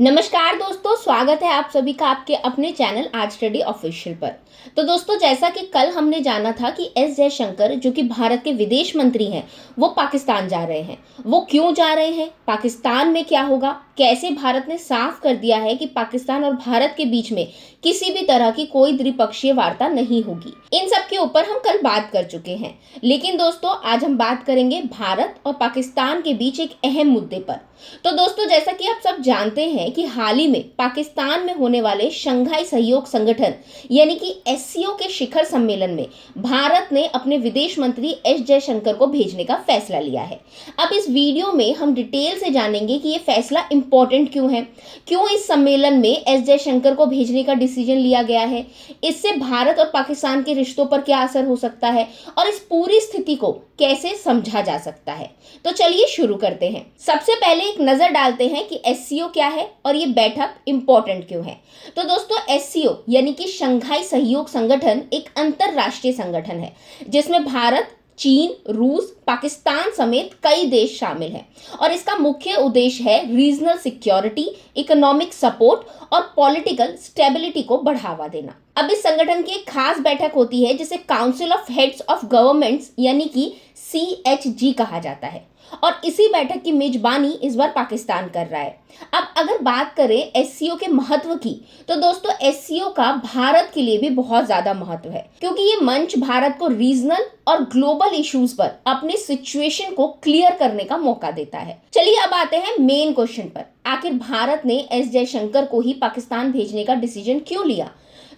नमस्कार दोस्तों, स्वागत है आप सभी का आपके अपने चैनल आज स्टडी ऑफिशियल पर। तो दोस्तों, जैसा कि कल हमने जाना था कि एस जयशंकर जो कि भारत के विदेश मंत्री हैं, वो पाकिस्तान जा रहे हैं। वो क्यों जा रहे हैं, पाकिस्तान में क्या होगा, कैसे भारत ने साफ कर दिया है कि पाकिस्तान और भारत के बीच में किसी भी तरह की कोई द्विपक्षीय वार्ता नहीं होगी। इन सब के ऊपर हम कल बात कर चुके हैं। लेकिन दोस्तों, आज हम बात करेंगे भारत और पाकिस्तान के बीच एक अहम मुद्दे पर। तो दोस्तों, जैसा कि आप सब जानते हैं कि हाल ही में पाकिस्तान में होने वाले शंघाई सहयोग संगठन यानी कि एससीओ के शिखर सम्मेलन में भारत ने अपने विदेश मंत्री एस जयशंकर को भेजने का फैसला लिया है। अब इस वीडियो में हम डिटेल से जानेंगे कि ये फैसला इंपॉर्टेंट क्यों है, क्यों इस सम्मेलन में एस जयशंकर को भेजने का डिसीजन लिया गया है, इससे भारत और पाकिस्तान के रिश्तों पर क्या असर हो सकता है और इस पूरी स्थिति को कैसे समझा जा सकता है। तो चलिए शुरू करते हैं। सबसे पहले एक नजर डालते हैं कि एससीओ क्या है और ये बैठक इंपॉर्टेंट क्यों है। तो दोस्तों, एससीओ यानी कि शंघाई सहयोग संगठन एक अंतरराष्ट्रीय संगठन है जिसमें भारत, चीन, रूस, पाकिस्तान समेत कई देश शामिल हैं और इसका मुख्य उद्देश्य है रीजनल सिक्योरिटी, इकोनॉमिक सपोर्ट और पॉलिटिकल स्टेबिलिटी को बढ़ावा देना। अब इस संगठन की एक खास बैठक होती है जिसे council of heads of governments यानी कि CHG कहा जाता है और इसी बैठक की मेजबानी इस बार पाकिस्तान कर रहा है। अब अगर बात करें एससीओ के महत्व की, तो दोस्तों एससीओ का भारत के लिए भी बहुत ज्यादा महत्व है क्योंकि ये मंच भारत को रीजनल और ग्लोबल इश्यूज पर अपनी सिचुएशन को क्लियर करने का मौका देता है। चलिए अब आते हैं मेन क्वेश्चन पर। आखिर भारत ने एस जयशंकर को ही पाकिस्तान भेजने का डिसीजन क्यों लिया?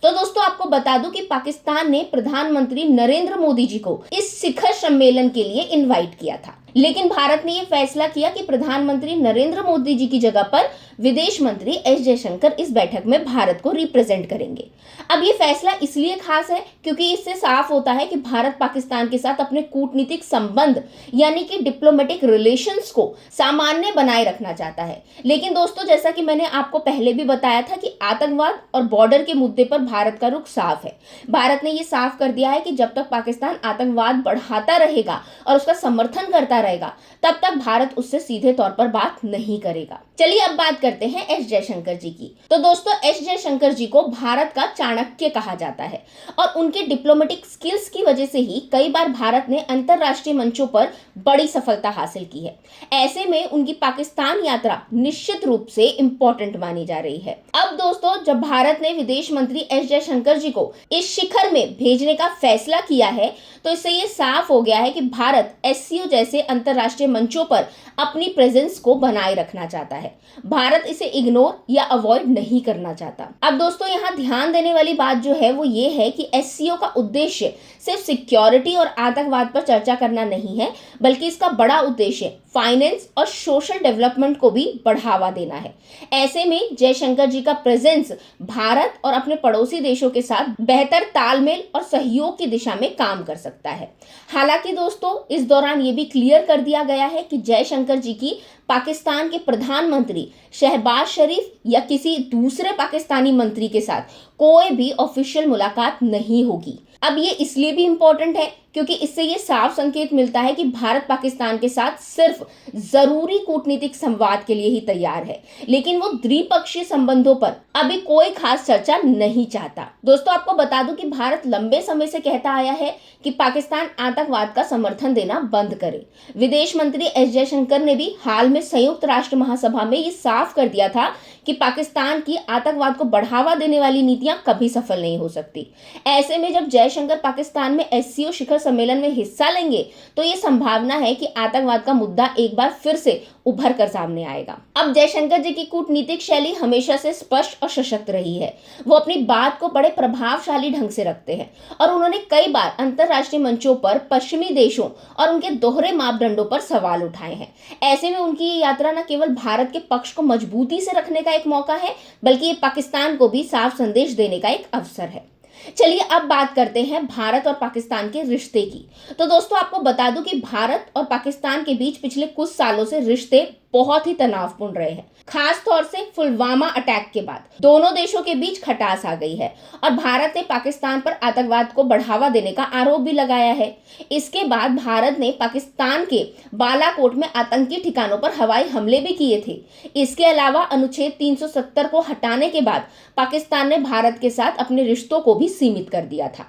तो दोस्तों, आपको बता दूं कि पाकिस्तान ने प्रधानमंत्री नरेंद्र मोदी जी को इस शिखर सम्मेलन के लिए इनवाइट किया था, लेकिन भारत ने यह फैसला किया कि प्रधानमंत्री नरेंद्र मोदी जी की जगह पर विदेश मंत्री एस जयशंकर इस बैठक में भारत को रिप्रेजेंट करेंगे। अब ये फैसला इसलिए खास है क्योंकि इससे साफ होता है कि भारत पाकिस्तान के साथ अपने कूटनीतिक संबंध यानी कि डिप्लोमेटिक रिलेशंस को सामान्य बनाए रखना चाहता है। लेकिन दोस्तों, जैसा कि मैंने आपको पहले भी बताया था कि आतंकवाद और बॉर्डर के मुद्दे पर भारत का रुख साफ है। भारत ने यह साफ कर दिया है कि जब तक पाकिस्तान आतंकवाद बढ़ाता रहेगा और उसका समर्थन करता रहेगा, तब तक भारत उससे सीधे तौर पर बात नहीं करेगा। चलिए अब बात करते हैं एस जयशंकर जी की। तो दोस्तों, एस जयशंकर जी को भारत का चाणक्य कहा जाता है और उनके डिप्लोमेटिक स्किल्स की वजह से ही कई बार भारत ने अंतरराष्ट्रीय मंचों पर बड़ी सफलता हासिल की है। ऐसे में उनकी पाकिस्तान यात्रा निश्चित रूप से इंपॉर्टेंट मानी जा रही है। अब दोस्तों, जब भारत ने विदेश मंत्री एस जयशंकर जी को इस शिखर में भेजने का फैसला किया है, तो इससे ये साफ हो गया है कि भारत एससीओ जैसे अंतरराष्ट्रीय मंचों पर अपनी प्रेजेंस को बनाए रखना चाहता है। भारत इसे इग्नोर या अवॉइड नहीं करना चाहता। अब दोस्तों, यहाँ ध्यान देने वाली बात जो है वो ये है कि एससीओ का उद्देश्य सिर्फ सिक्योरिटी और आतंकवाद पर चर्चा करना नहीं है, बल्कि इसका बड़ा उद्देश्य फाइनेंस और सोशल डेवलपमेंट को भी बढ़ावा देना है। ऐसे में जयशंकर जी का प्रेजेंस भारत और अपने पड़ोसी देशों के साथ बेहतर तालमेल और सहयोग की दिशा में काम कर सकता है। हालांकि दोस्तों, इस दौरान ये भी क्लियर कर दिया गया है कि जयशंकर जी की पाकिस्तान के प्रधानमंत्री शहबाज शरीफ या किसी दूसरे पाकिस्तानी मंत्री के साथ कोई भी ऑफिशियल मुलाकात नहीं होगी। अब ये इसलिए भी इंपॉर्टेंट है क्योंकि इससे ये साफ संकेत मिलता है कि भारत पाकिस्तान के साथ सिर्फ जरूरी कूटनीतिक संवाद के लिए ही तैयार है, लेकिन वो द्विपक्षीय संबंधों पर अभी कोई खास चर्चा नहीं चाहता। दोस्तों, आपको बता दूं कि भारत लंबे समय से कहता आया है कि पाकिस्तान आतंकवाद का समर्थन देना बंद करे। विदेश मंत्री एस जयशंकर ने भी हाल में संयुक्त राष्ट्र महासभा में ये साफ कर दिया था कि पाकिस्तान की आतंकवाद को बढ़ावा देने वाली नीतियां कभी सफल नहीं हो सकती। ऐसे में जब जयशंकर पाकिस्तान में एससीओ शिखर सम्मेलन में हिस्सा लेंगे, तो ये संभावना है कि आतंकवाद का मुद्दा एक बार फिर से उभर कर सामने आएगा। अब जयशंकर जी की कूटनीतिक शैली हमेशा से स्पष्ट और सशक्त रही है। वो अपनी बात को बड़े प्रभावशाली ढंग से रखते हैं और उन्होंने कई बार अंतरराष्ट्रीय मंचों पर पश्चिमी देशों और उनके दोहरे मापदंडों पर सवाल उठाए हैं। ऐसे में उनकी ये यात्रा न केवल भारत के पक्ष को मजबूती से रखने का एक मौका है, बल्कि ये पाकिस्तान को भी साफ संदेश देने का एक अवसर है। चलिए अब बात करते हैं भारत और पाकिस्तान के रिश्ते की। तो दोस्तों आपको बता दूं कि भारत और पाकिस्तान के बीच पिछले कुछ सालों से रिश्ते बहुत ही तनावपूर्ण रहे हैं। खास तौर से पुलवामा अटैक के बाद दोनों देशों के बीच खटास आ गई है और भारत ने पाकिस्तान पर आतंकवाद को बढ़ावा देने का आरोप भी लगाया है। इसके बाद भारत ने पाकिस्तान के बालाकोट में आतंकी ठिकानों पर हवाई हमले भी किए थे। इसके अलावा अनुच्छेद 370 को हटाने के बाद पाकिस्तान ने भारत के साथ अपने रिश्तों को भी सीमित कर दिया था।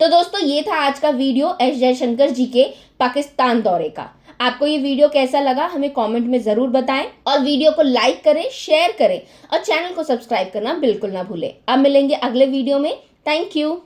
तो दोस्तों ये था आज का वीडियो एस जयशंकर जी के पाकिस्तान दौरे का। आपको ये वीडियो कैसा लगा हमें कमेंट में जरूर बताएं और वीडियो को लाइक करें, शेयर करें और चैनल को सब्सक्राइब करना बिल्कुल ना भूलें। अब मिलेंगे अगले वीडियो में। Thank you.